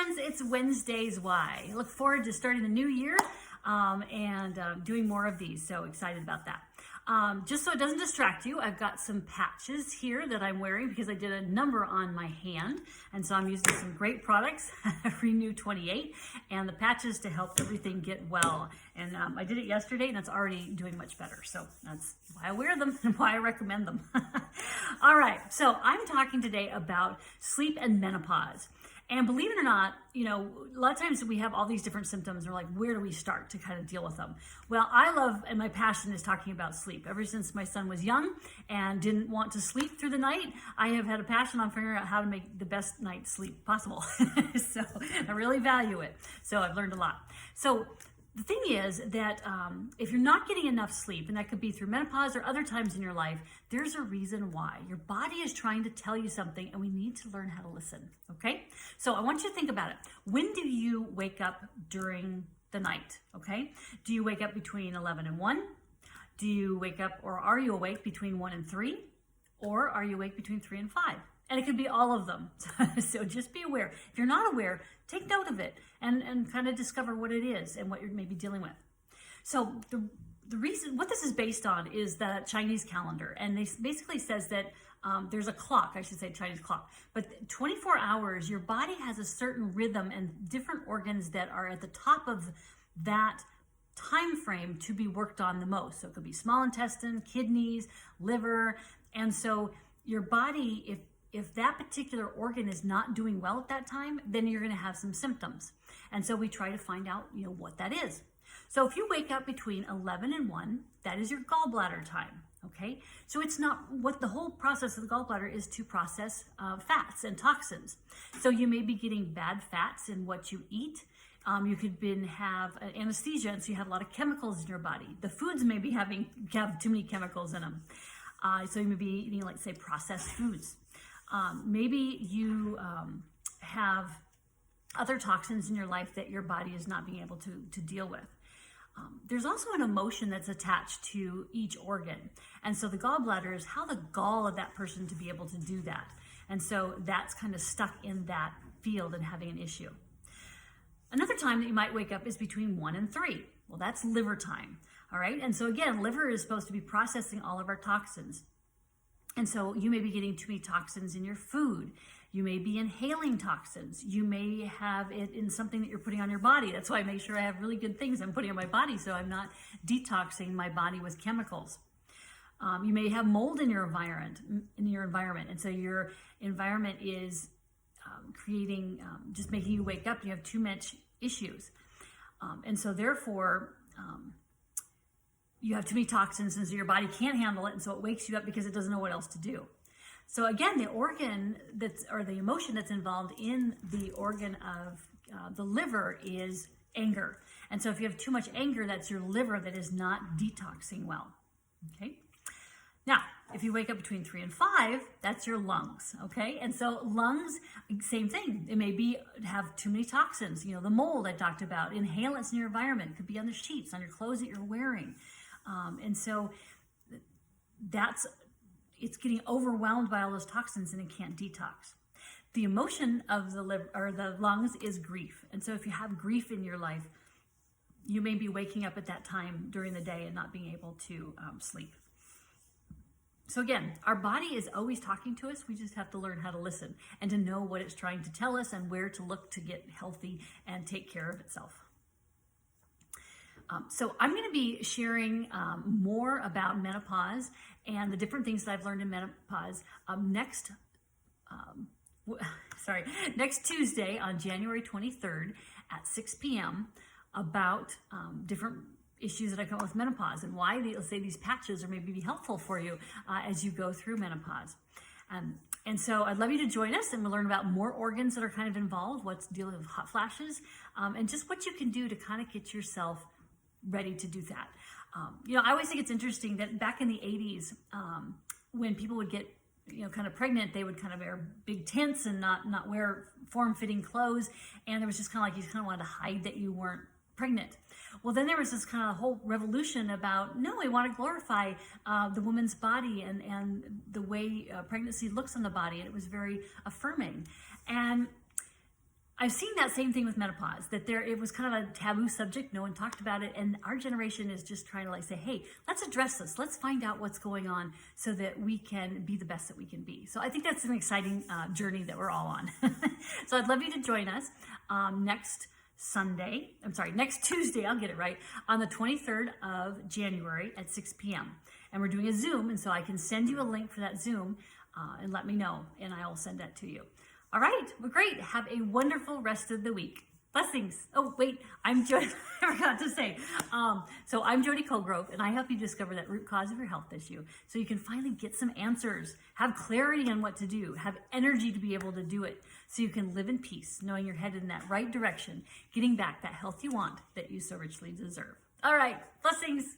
friends, it's Wednesday's Why. I look forward to starting the new year and doing more of these, so excited about that. Just so it doesn't distract you, I've got some patches here that I'm wearing because I did a number on my hand, and so I'm using some great products, Renew 28, and the patches to help everything get well. And I did it yesterday, and it's already doing much better, so that's why I wear them and why I recommend them. All right, so I'm talking today about sleep and menopause. And believe it or not, you know, a lot of times we have all these different symptoms and we're like, where do we start to kind of deal with them? Well, I love, and my passion is talking about sleep. Ever since my son was young and didn't want to sleep through the night, I have had a passion on figuring out how to make the best night's sleep possible. So I really value it. So I've learned a lot. So the thing is that if you're not getting enough sleep, and that could be through menopause or other times in your life, there's a reason why. Your body is trying to tell you something, and we need to learn how to listen, okay? So I want you to think about it. When do you wake up during the night, okay? Do you wake up between 11 and 1? Do you wake up, or are you awake between 1 and 3? Or are you awake between 3 and 5? And it could be all of them. So just be aware. If you're not aware, take note of it and kind of discover what it is and what you're maybe dealing with. So the reason, what this is based on is the Chinese calendar. And they basically says that there's a clock, I should say Chinese clock, but 24 hours, your body has a certain rhythm and different organs that are at the top of that time frame to be worked on the most. So it could be small intestine, kidneys, liver. And so your body, if that particular organ is not doing well at that time, then you're going to have some symptoms. And so we try to find out, you know, what that is. So if you wake up between 11 and 1, that is your gallbladder time, okay? So it's not, what the whole process of the gallbladder is to process fats and toxins. So you may be getting bad fats in what you eat. You could have anesthesia, and so you have a lot of chemicals in your body. The foods may be have too many chemicals in them. So you may be eating, like, say, processed foods. Maybe you have other toxins in your life that your body is not being able to deal with. There's also an emotion that's attached to each organ. And so the gallbladder is how the gall of that person to be able to do that. And so that's kind of stuck in that field and having an issue. Another time that you might wake up is between 1 and 3. Well, that's liver time. All right. And so again, liver is supposed to be processing all of our toxins. And so you may be getting too many toxins in your food. You may be inhaling toxins. You may have it in something that you're putting on your body. That's why I make sure I have really good things I'm putting on my body so I'm not detoxing my body with chemicals. You may have mold in your environment, and so your environment is creating, just making you wake up. You have too much issues, and so therefore you have too many toxins, and so your body can't handle it, and so it wakes you up because it doesn't know what else to do. So again, the organ or the emotion that's involved in the organ of the liver is anger. And so if you have too much anger, that's your liver that is not detoxing well, okay? Now, if you wake up between 3 and 5, that's your lungs, okay? And so lungs, same thing. It may have too many toxins, you know, the mold I talked about, inhalants in your environment. It could be on the sheets, on your clothes that you're wearing. And so it's getting overwhelmed by all those toxins and it can't detox. The emotion of the liver or the lungs is grief. And so if you have grief in your life, you may be waking up at that time during the day and not being able to sleep. So again, our body is always talking to us. We just have to learn how to listen and to know what it's trying to tell us and where to look to get healthy and take care of itself. So I'm going to be sharing more about menopause and the different things that I've learned in menopause next Tuesday on January 23rd at 6 p.m. about different issues that I come up with menopause and why let's say these patches are maybe be helpful for you as you go through menopause. And so I'd love you to join us and we'll learn about more organs that are kind of involved, what's dealing with hot flashes, and just what you can do to kind of get yourself ready to do that. You know, I always think it's interesting that back in the 80s, when people would get, you know, kind of pregnant, they would kind of wear big tents and not wear form-fitting clothes. And there was just kind of like, you just kind of wanted to hide that you weren't pregnant. Well, then there was this kind of whole revolution about, no, we want to glorify the woman's body and the way pregnancy looks on the body. And it was very affirming. And I've seen that same thing with menopause, that it was kind of a taboo subject. No one talked about it. And our generation is just trying to like say, hey, let's address this. Let's find out what's going on so that we can be the best that we can be. So I think that's an exciting journey that we're all on. So I'd love you to join us next Tuesday, I'll get it right, on the 23rd of January at 6 p.m. And we're doing a Zoom. And so I can send you a link for that Zoom and let me know. And I'll send that to you. All right, well, great. Have a wonderful rest of the week. Blessings. Oh, wait, I'm Jody. I forgot to say. So I'm Jody Colgrove, and I help you discover that root cause of your health issue so you can finally get some answers, have clarity on what to do, have energy to be able to do it so you can live in peace, knowing you're headed in that right direction, getting back that health you want that you so richly deserve. All right, blessings.